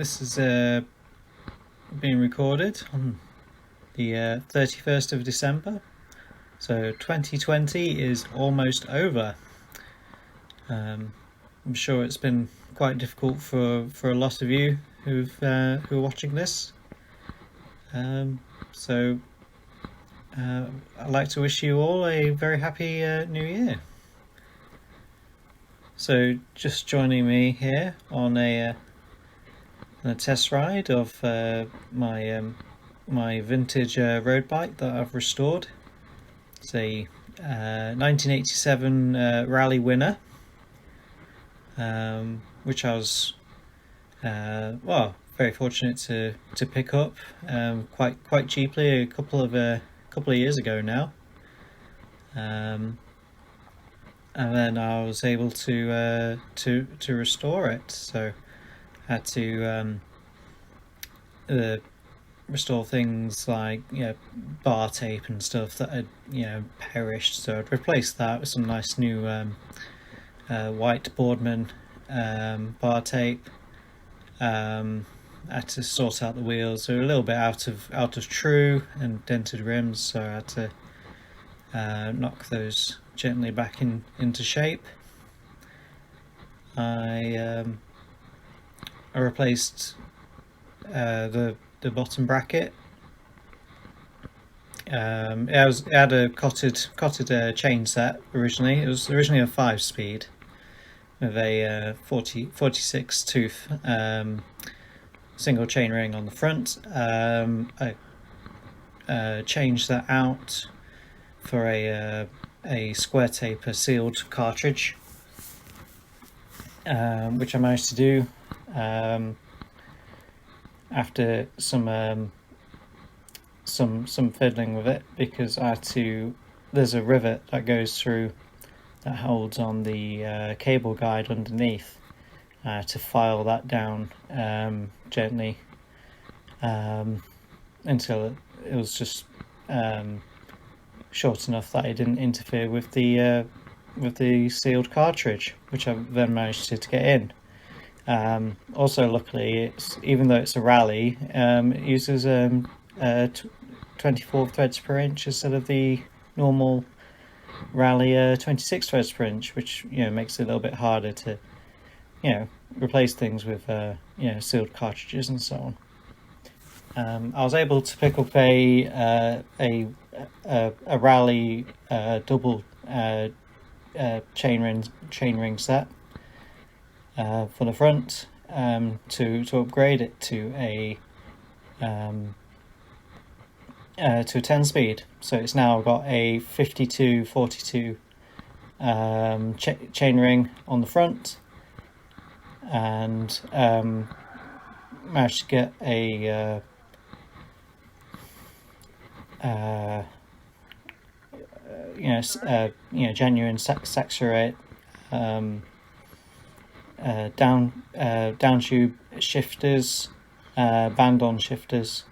This is being recorded on the 31st of December, so 2020 is almost over. I'm sure it's been quite difficult for a lot of you who are watching this. So I'd like to wish you all a very happy New Year. So just joining me here on a test ride of my vintage road bike that I've restored. It's a 1987 Raleigh Winner, which I was very fortunate to pick up quite cheaply a couple of years ago now. And then I was able to restore it. So I had to restore things like bar tape and stuff that had perished. So I'd replaced that with some nice new white Boardman bar tape. I had to sort out the wheels. They were a little bit out of true and dented rims, so I had to knock those gently back into shape. I replaced the bottom bracket. It had a cottered chainset originally. It was originally a 5-speed with a 46 tooth single chain ring on the front. I changed that out for a square taper sealed cartridge, which I managed to do after some fiddling with it, because I had to. There's a rivet that goes through that holds on the cable guide underneath. To file that down gently until it was just short enough that it didn't interfere with the sealed cartridge, which I then managed to get in. Also, luckily, even though it's a Raleigh, it uses 24 threads per inch instead of the normal Raleigh 26 threads per inch, which makes it a little bit harder to replace things with sealed cartridges and so on. I was able to pick up a Raleigh double chain ring set for the front, to upgrade it to a 10-speed. So it's now got a 52-42 chain ring on the front, and managed to get a genuine Saxorate down tube shifters, band-on shifters,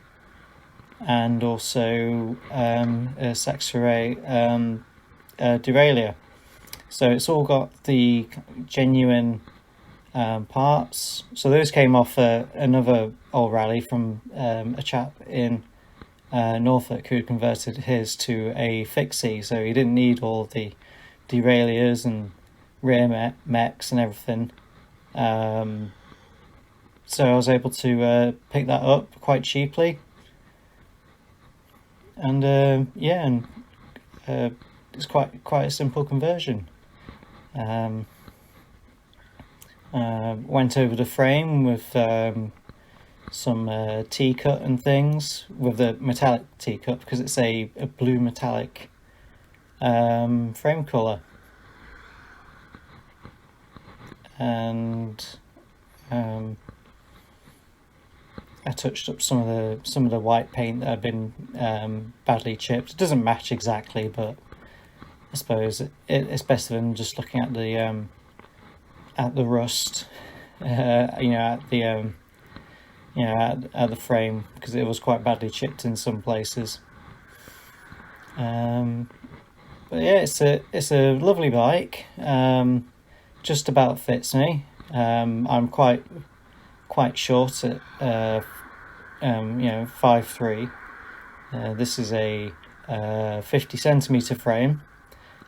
and also a Saxorate derailleur. So it's all got the genuine parts. So those came off another old Raleigh from a chap in Norfolk who had converted his to a fixie, so he didn't need all the derailleurs and rear mechs and everything. So I was able to pick that up quite cheaply, and it's quite a simple conversion. Went over the frame with some T-cut and things, with the metallic T-cut, because it's a blue metallic frame colour. And I touched up some of the white paint that had been badly chipped. It doesn't match exactly, but I suppose it's better than just looking at the rust, at the frame, because it was quite badly chipped in some places. But yeah, it's a lovely bike. Just about fits me. I'm quite quite short at 5'3". This is a 50cm frame.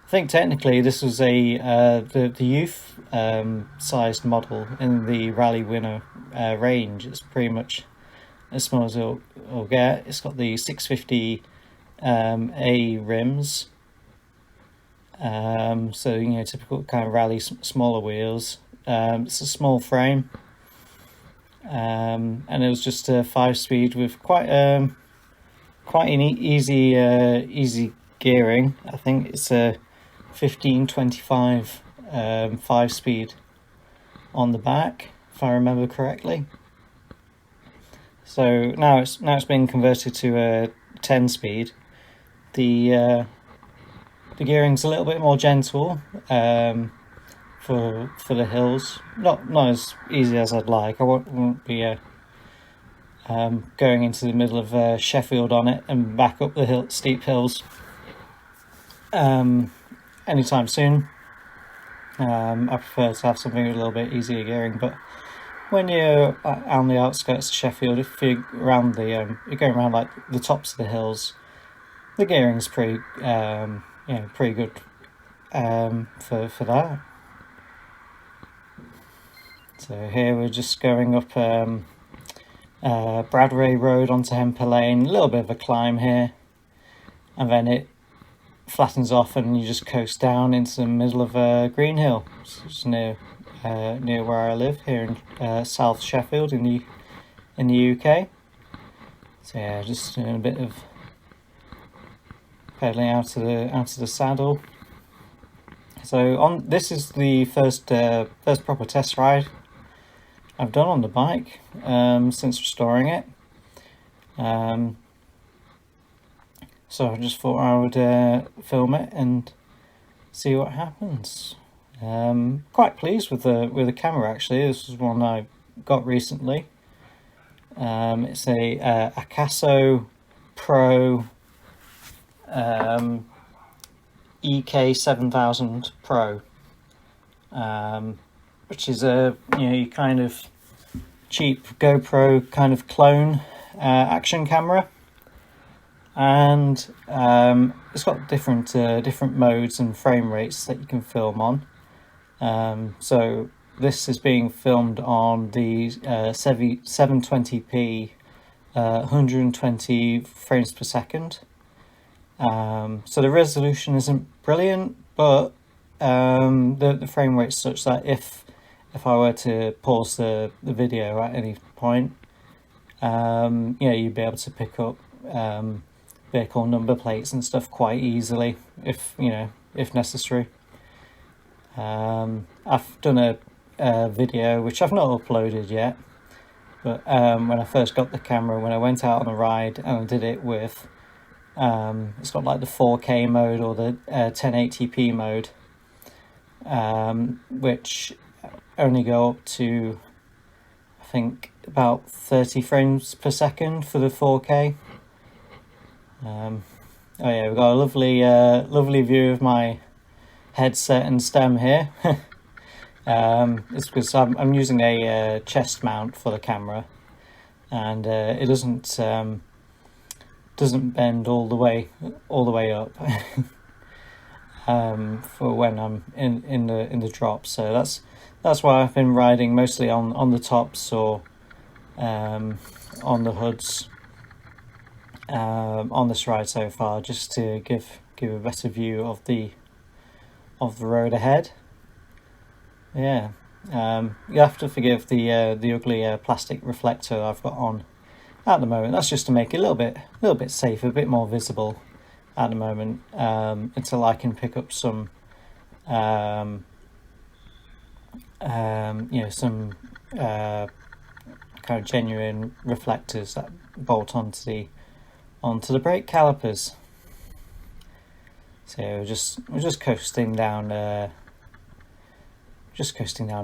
I think technically this was the youth sized model in the Raleigh Winner range. It's pretty much as small as it'll get. It's got the 650 A rims, so typical kind of Raleigh smaller wheels. It's a small frame, and it was just a 5-speed with quite an easy gearing. I think it's a 1525 5-speed on the back, if I remember correctly. So now it's been converted to a 10-speed. The gearing's a little bit more gentle for the hills. Not as easy as I'd like. I won't be going into the middle of Sheffield on it and back up the steep hills anytime soon. I prefer to have something with a little bit easier gearing, but when you're on the outskirts of Sheffield, if you're around you're going around like the tops of the hills, the gearing's pretty pretty good for that. So here we're just going up Bradway Road onto Hemper Lane, a little bit of a climb here, and then it flattens off and you just coast down into the middle of Green Hill. It's near where I live here in South Sheffield in the UK. So yeah, just doing a bit of pedaling out of the saddle. So this is the first proper test ride I've done on the bike since restoring it. So I just thought I would film it and see what happens. Quite pleased with the camera actually. This is one I got recently. It's a Akaso Pro EK7000 Pro, which is a kind of cheap GoPro kind of clone action camera, and it's got different modes and frame rates that you can film on. So this is being filmed on the 720p 120 frames per second. So the resolution isn't brilliant, but the frame rate's such that if I were to pause the video at any point, you'd be able to pick up vehicle number plates and stuff quite easily if necessary. I've done a video which I've not uploaded yet, but when I first got the camera, when I went out on a ride and I did it with it's got like the 4K mode or the 1080p mode, which only go up to I think about 30 frames per second for the 4K. Oh yeah, we've got a lovely view of my headset and stem here. It's because I'm using a chest mount for the camera, and it doesn't bend all the way up for when I'm in the drop. So that's why I've been riding mostly on the tops or on the hoods on this ride so far, just to give a better view of the road ahead. Yeah, you have to forgive the ugly plastic reflector I've got on at the moment. That's just to make it a little bit safer, a bit more visible at the moment, until I can pick up some some kind of genuine reflectors that bolt onto the brake calipers. So we're just coasting down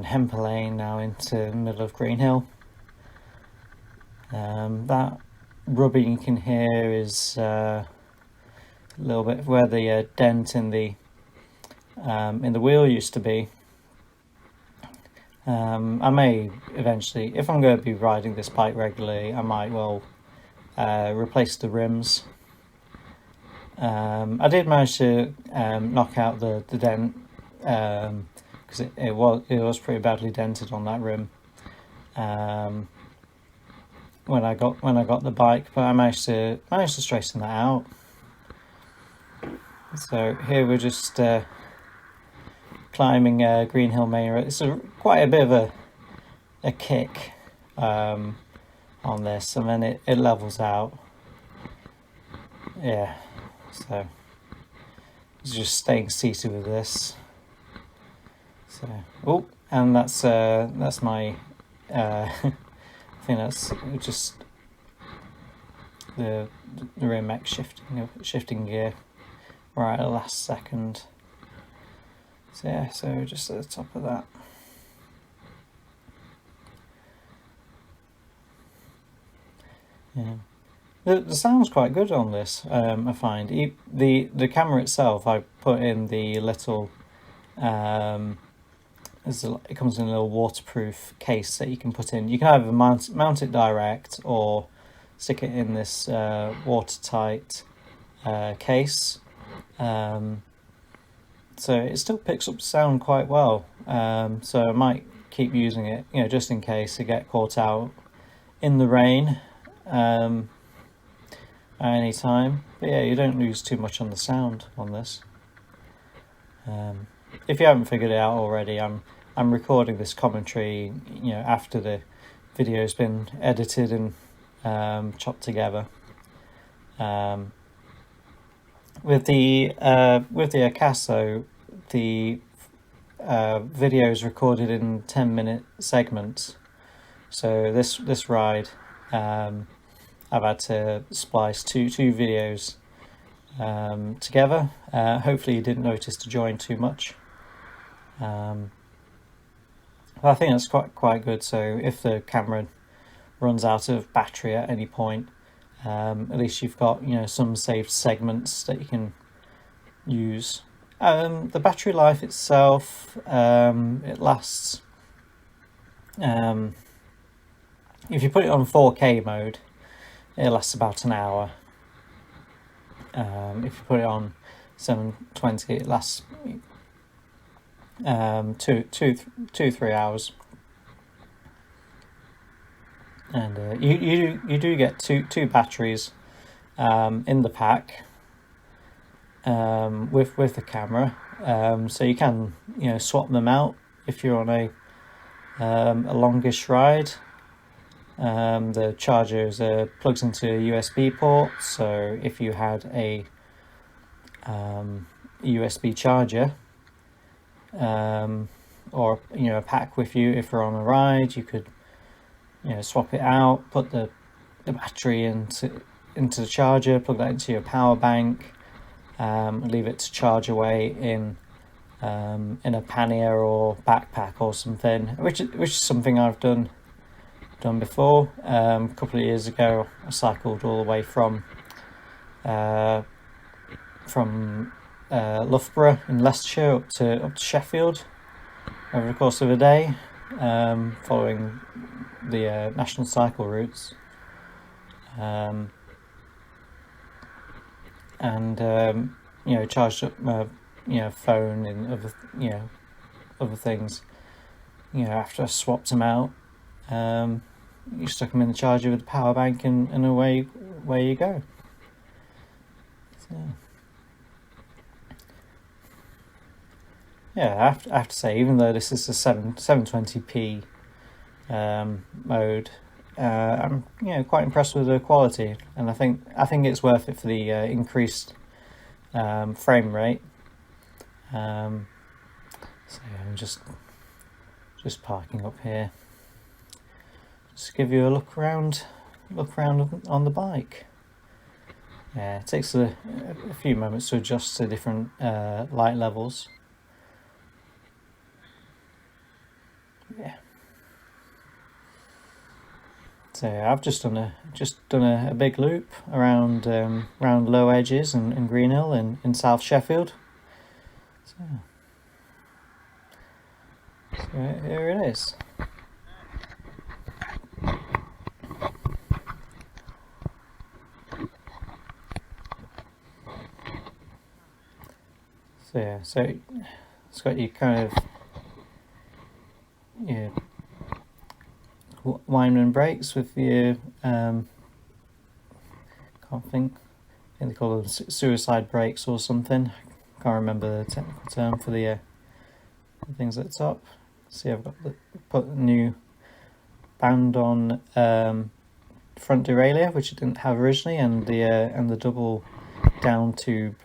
Hemper Lane now into the middle of Green Hill. That rubbing you can hear is a little bit where the dent in the wheel used to be. I may eventually, if I'm going to be riding this bike regularly, I might well replace the rims. I did manage to knock out the dent, because it was pretty badly dented on that rim when I got the bike, but I managed to straighten that out. So here we're just climbing Green Hill Main Road. It's quite a bit of a kick on this, and then it levels out. Yeah, so it's just staying seated with this. So, oh, and that's my I think that's just the rear mech shifting gear right at the last second. So yeah, so just at the top of that. Yeah, the sound's quite good on this. I find the camera itself, I put in the little it comes in a little waterproof case that you can put in. You can either mount it direct or stick it in this watertight case. So it still picks up sound quite well. So I might keep using it, just in case I get caught out in the rain at any time. But yeah, you don't lose too much on the sound on this. If you haven't figured it out already, I'm recording this commentary, after the video's been edited and chopped together. With the Akaso, the video is recorded in 10-minute segments. So this ride, I've had to splice two videos together. Hopefully you didn't notice the join too much. I think that's quite good. So if the camera runs out of battery at any point, at least you've got some saved segments that you can use. The battery life itself, it lasts. If you put it on 4K mode, it lasts about an hour. If you put it on 720, it lasts 3 hours. And you do get two batteries in the pack with the camera, so you can swap them out if you're on a longish ride. The charger plugs into a USB port, so if you had a USB charger or a pack with you, if you're on a ride, you could swap it out, put the battery into the charger, plug that into your power bank, leave it to charge away in a pannier or backpack or something, which is something I've done before. A couple of years ago, I cycled all the way from Loughborough in Leicestershire up to Sheffield over the course of a day, following the national cycle routes, and charged up my phone and other things. After I swapped them out, you stuck them in the charger with the power bank, and away you go. So, yeah, I have to say, even though this is a 720p mode, I'm quite impressed with the quality, and I think it's worth it for the increased frame rate. So I'm just parking up here, just to give you a look around on the bike. Yeah, it takes a few moments to adjust to different light levels. Yeah. So I've just done a big loop around Low Edges and Green Hill in South Sheffield. So So here it is. So yeah, so it's got your kind of your Weinman brakes with your can't think. I think they call them suicide brakes or something. Can't remember the technical term for the things at the top. See, I've got put a new band on front derailleur, which it didn't have originally, and the double down tube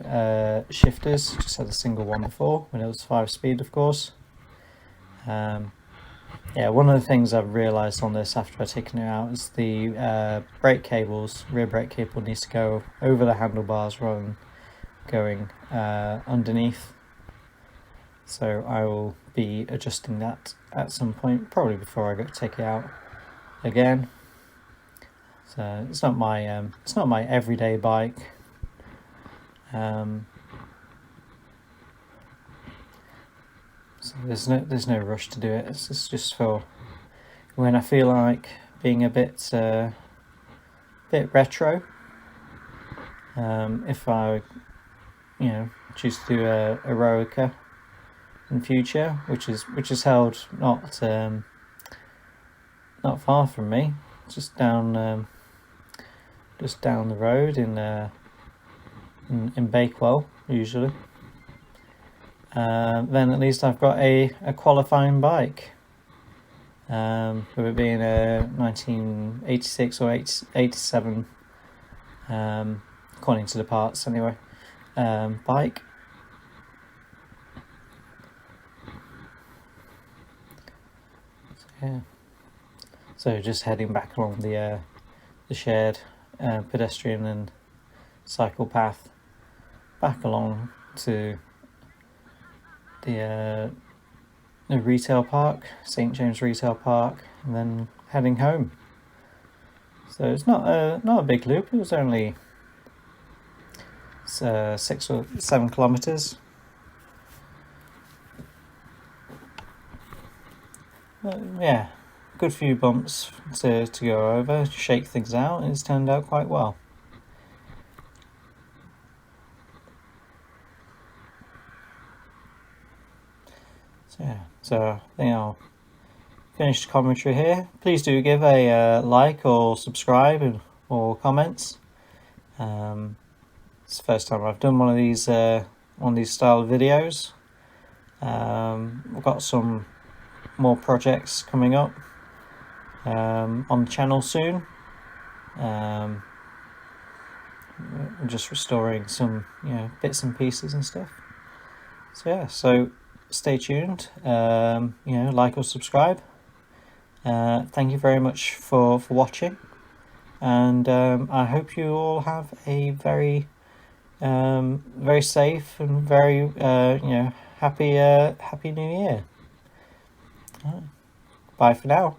shifters. Just had a single one before when it was 5-speed, of course. Yeah, one of the things I've realised on this after I've taken it out is the brake cables, rear brake cable needs to go over the handlebars rather than going underneath. So I will be adjusting that at some point, probably before I go take it out again. So it's not my everyday bike. So there's no rush to do it. It's just for when I feel like being a bit retro. If I choose to do a Eroica in future, which is held not far from me, just down the road in Bakewell usually. Then at least I've got a qualifying bike. With it being a 1986 or 87, according to the parts anyway, bike. So, yeah. So just heading back along the shared pedestrian and cycle path, back along to the retail park, St James Retail Park, and then heading home. So it's not a big loop. It was only 6 or 7 kilometers. Yeah, good few bumps to go over, shake things out, and it's turned out quite well. So I think I'll finish the commentary here. Please do give a like or subscribe or comments. It's the first time I've done one of these style of videos. I've got some more projects coming up on the channel soon. I'm just restoring some bits and pieces and stuff. So yeah, so stay tuned. Like or subscribe. Thank you very much for watching, and I hope you all have a very very safe and very happy New Year. Bye for now.